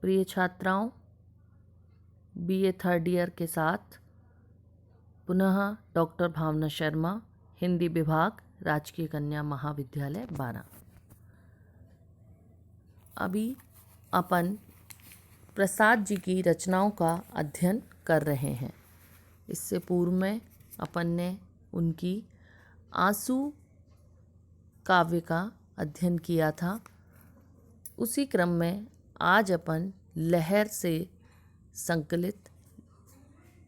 प्रिय छात्राओं, BA third year के साथ पुनः डॉक्टर भावना शर्मा, हिंदी विभाग, राजकीय कन्या महाविद्यालय बारा। अभी अपन प्रसाद जी की रचनाओं का अध्ययन कर रहे हैं। इससे पूर्व में अपन ने उनकी आंसू काव्य का अध्ययन किया था। उसी क्रम में आज अपन लहर से संकलित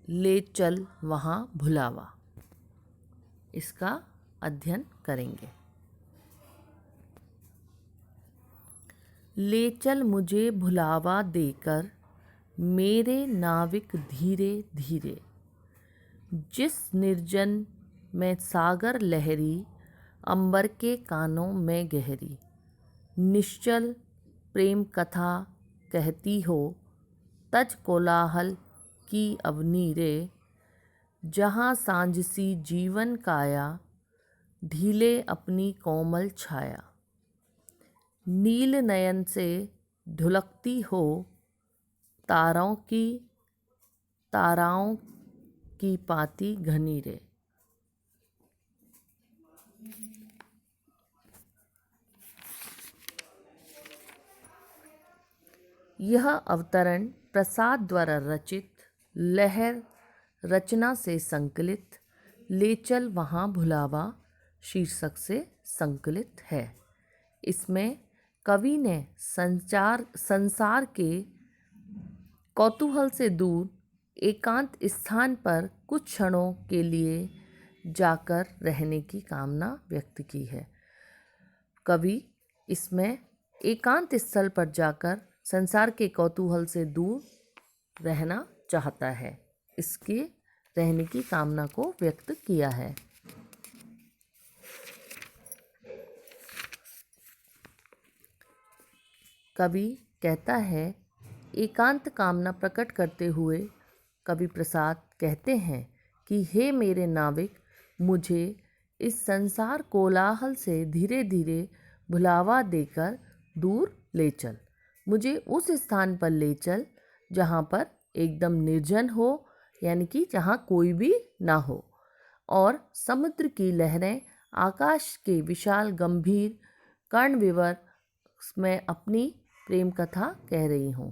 ले चल वहाँ भुलावा, इसका अध्ययन करेंगे। ले चल मुझे भुलावा देकर मेरे नाविक धीरे धीरे, जिस निर्जन में सागर लहरी अंबर के कानों में गहरी, निश्चल प्रेम कथा कहती हो तज कोलाहल की अवनी रे, जहाँ सांझ सी जीवन काया ढीले अपनी कोमल छाया, नील नयन से ढुलकती हो ताराओं की पाती घनी रे। यह अवतरण प्रसाद द्वारा रचित लहर रचना से संकलित ले चल वहाँ भुलावा शीर्षक से संकलित है। इसमें कवि ने संसार के कौतूहल से दूर एकांत स्थान पर कुछ क्षणों के लिए जाकर रहने की कामना व्यक्त की है। कवि इसमें एकांत स्थल पर जाकर संसार के कौतूहल से दूर रहना चाहता है, इसके रहने की कामना को व्यक्त किया है। कवि कहता है, एकांत कामना प्रकट करते हुए कवि प्रसाद कहते हैं कि हे मेरे नाविक, मुझे इस संसार कोलाहल से धीरे धीरे भुलावा देकर दूर ले चल। मुझे उस स्थान पर ले चल जहाँ पर एकदम निर्जन हो, यानी कि जहाँ कोई भी ना हो, और समुद्र की लहरें आकाश के विशाल गंभीर कर्णविवर में अपनी प्रेम कथा कह रही हों।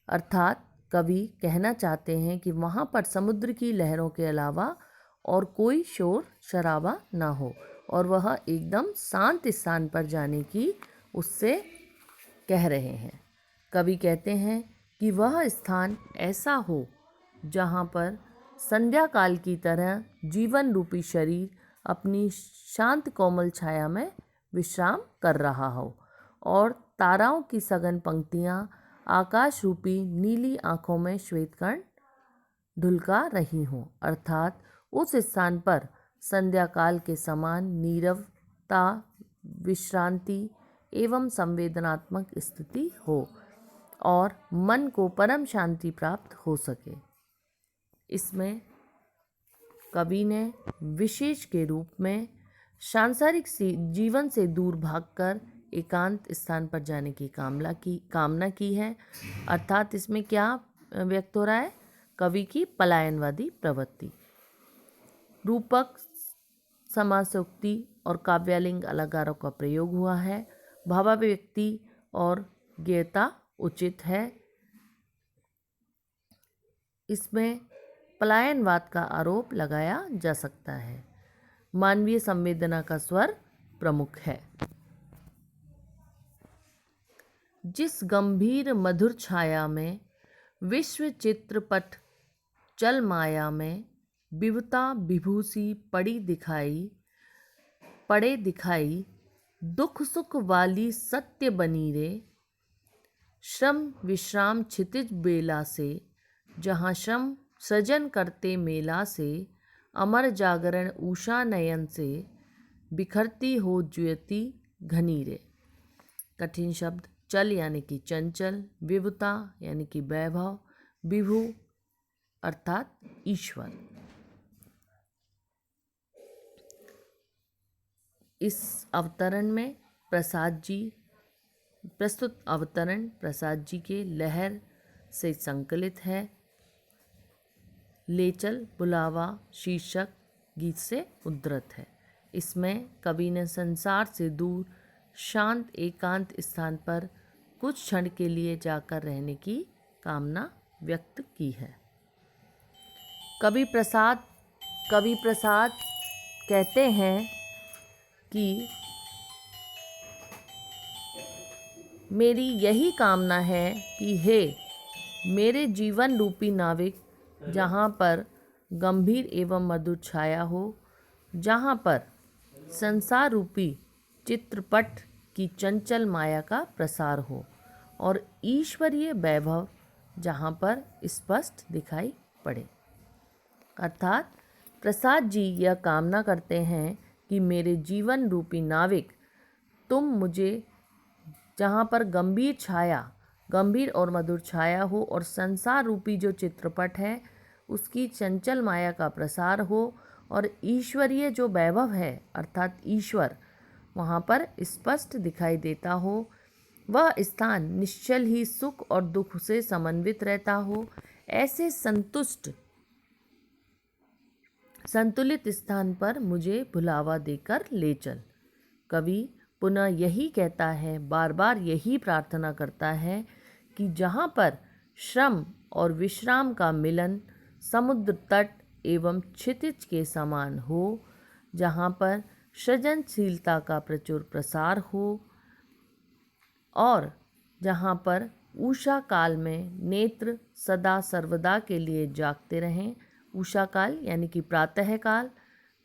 अर्थात कवि कहना चाहते हैं कि वहाँ पर समुद्र की लहरों के अलावा और कोई शोर शराबा ना हो, और वह एकदम शांत स्थान पर जाने की उससे कह रहे हैं। कवि कहते हैं कि वह स्थान ऐसा हो जहाँ पर संध्या काल की तरह जीवन रूपी शरीर अपनी शांत कोमल छाया में विश्राम कर रहा हो, और ताराओं की सघन पंक्तियाँ आकाश रूपी नीली आँखों में श्वेतकर्ण ढुलका रही हों। अर्थात उस स्थान पर संध्या काल के समान नीरवता, विश्रांति एवं संवेदनात्मक स्थिति हो और मन को परम शांति प्राप्त हो सके। इसमें कवि ने विशेष के रूप में सांसारिक जीवन से दूर भागकर एकांत स्थान पर जाने की कामना की है। अर्थात इसमें क्या व्यक्त हो रहा है? कवि की पलायनवादी प्रवृत्ति। रूपक, समासोक्ति और काव्यालिंग अलंकारों का प्रयोग हुआ है। भावाभिव्यक्ति और ज्ञेयता उचित है। इसमें पलायनवाद का आरोप लगाया जा सकता है। मानवीय संवेदना का स्वर प्रमुख है। जिस गंभीर मधुर छाया में विश्व चित्रपट चल माया में विवता विभूषी पड़े दिखाई दुख सुख वाली सत्य बनी रे, श्रम विश्राम क्षितिज बेला से, जहाँ श्रम सृजन करते मेला से, अमर जागरण उषा नयन से, बिखरती हो ज्योति घनी रे। कठिन शब्द। चल यानी कि चंचल, विभुता यानी कि वैभव, विभु अर्थात ईश्वर। इस अवतरण में प्रसाद जी प्रस्तुत अवतरण प्रसाद जी के लहर से संकलित है। ले चल बुलावा शीर्षक गीत से उद्धृत है। इसमें कवि ने संसार से दूर शांत एकांत स्थान पर कुछ क्षण के लिए जाकर रहने की कामना व्यक्त की है। कवि प्रसाद कहते हैं कि मेरी यही कामना है कि हे मेरे जीवन रूपी नाविक, जहाँ पर गंभीर एवं मधुर छाया हो, जहाँ पर संसार रूपी चित्रपट की चंचल माया का प्रसार हो और ईश्वरीय वैभव जहाँ पर स्पष्ट दिखाई पड़े। अर्थात प्रसाद जी यह कामना करते हैं कि मेरे जीवन रूपी नाविक, तुम मुझे जहाँ पर गंभीर और मधुर छाया हो और संसार रूपी जो चित्रपट है उसकी चंचल माया का प्रसार हो और ईश्वरीय जो वैभव है अर्थात ईश्वर वहाँ पर स्पष्ट दिखाई देता हो, वह स्थान निश्चल ही सुख और दुख से समन्वित रहता हो, ऐसे संतुलित स्थान पर मुझे भुलावा देकर ले चल। कवि पुनः यही कहता है, बार बार यही प्रार्थना करता है कि जहाँ पर श्रम और विश्राम का मिलन समुद्र तट एवं क्षितिज के समान हो, जहाँ पर सृजनशीलता का प्रचुर प्रसार हो और जहाँ पर उषा काल में नेत्र सदा सर्वदा के लिए जागते रहें। उषा काल यानी कि प्रातः काल।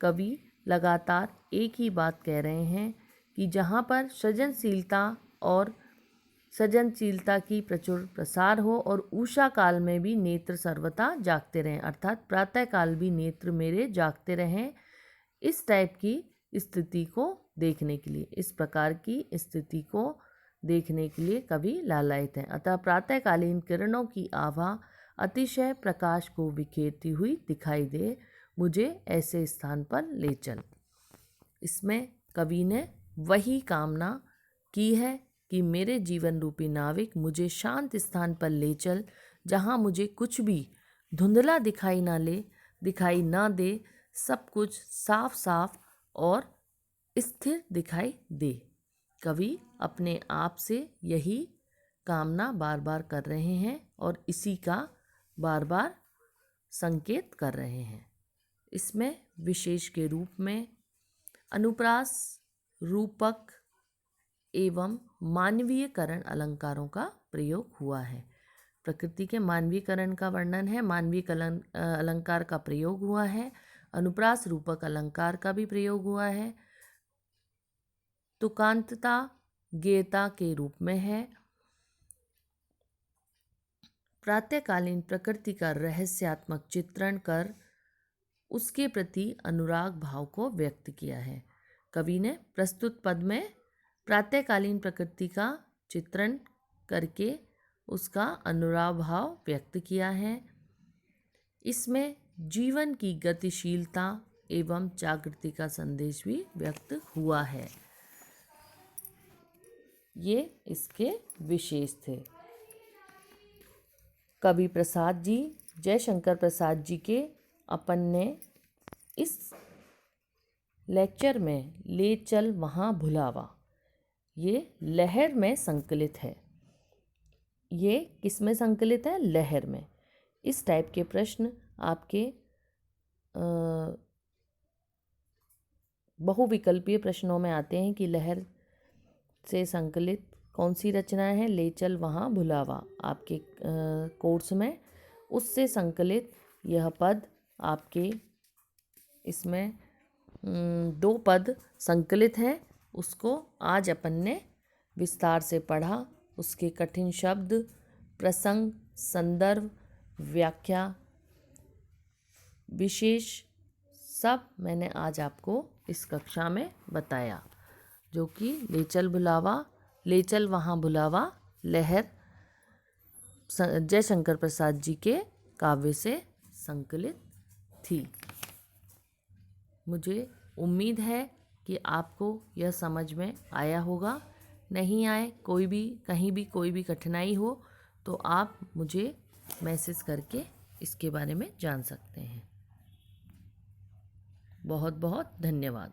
कवि लगातार एक ही बात कह रहे हैं कि जहाँ पर सृजनशीलता की प्रचुर प्रसार हो और उषा काल में भी नेत्र सर्वदा जागते रहें, अर्थात प्रातः काल भी नेत्र मेरे जागते रहें। इस टाइप की स्थिति को देखने के लिए, इस प्रकार की स्थिति को देखने के लिए कवि लालायित हैं। अतः प्रातःकालीन किरणों की आभा अतिशय प्रकाश को बिखेरती हुई दिखाई दे, मुझे ऐसे स्थान पर ले चल। इसमें कवि ने वही कामना की है कि मेरे जीवन रूपी नाविक मुझे शांत स्थान पर ले चल, जहाँ मुझे कुछ भी धुंधला दिखाई ना दे, सब कुछ साफ साफ और स्थिर दिखाई दे। कवि अपने आप से यही कामना बार बार कर रहे हैं और इसी का बार बार संकेत कर रहे हैं। इसमें विशेष के रूप में अनुप्रास, रूपक एवं मानवीयकरण अलंकारों का प्रयोग हुआ है। प्रकृति के मानवीयकरण का वर्णन है, मानवीय अलंकार का प्रयोग हुआ है, अनुप्रास रूपक अलंकार का भी प्रयोग हुआ है, तुकांतता गेयता के रूप में है। प्रातःकालीन प्रकृति का रहस्यात्मक चित्रण कर उसके प्रति अनुराग भाव को व्यक्त किया है। कवि ने प्रस्तुत पद में प्रातःकालीन प्रकृति का चित्रण करके उसका अनुराग भाव व्यक्त किया है। इसमें जीवन की गतिशीलता एवं जागृति का संदेश भी व्यक्त हुआ है। ये इसके विशेष थे। कवि प्रसाद जी, जयशंकर प्रसाद जी के अपन ने इस लेक्चर में ले चल वहाँ भुलावा, ये लहर में संकलित है। ये किस में संकलित है? लहर में। इस टाइप के प्रश्न आपके बहुविकल्पीय प्रश्नों में आते हैं कि लहर से संकलित कौन सी रचनाएं हैं। ले चल वहाँ भुलावा आपके कोर्स में, उससे संकलित यह पद आपके इसमें 2 पद संकलित हैं। उसको आज अपन ने विस्तार से पढ़ा। उसके कठिन शब्द, प्रसंग, संदर्भ, व्याख्या, विशेष सब मैंने आज आपको इस कक्षा में बताया, जो कि ले चल वहाँ भुलावा लहर जयशंकर प्रसाद जी के काव्य से संकलित थी। मुझे उम्मीद है कि आपको यह समझ में आया होगा। नहीं आए, कोई भी कहीं भी कोई भी कठिनाई हो तो आप मुझे मैसेज करके इसके बारे में जान सकते हैं। बहुत बहुत धन्यवाद।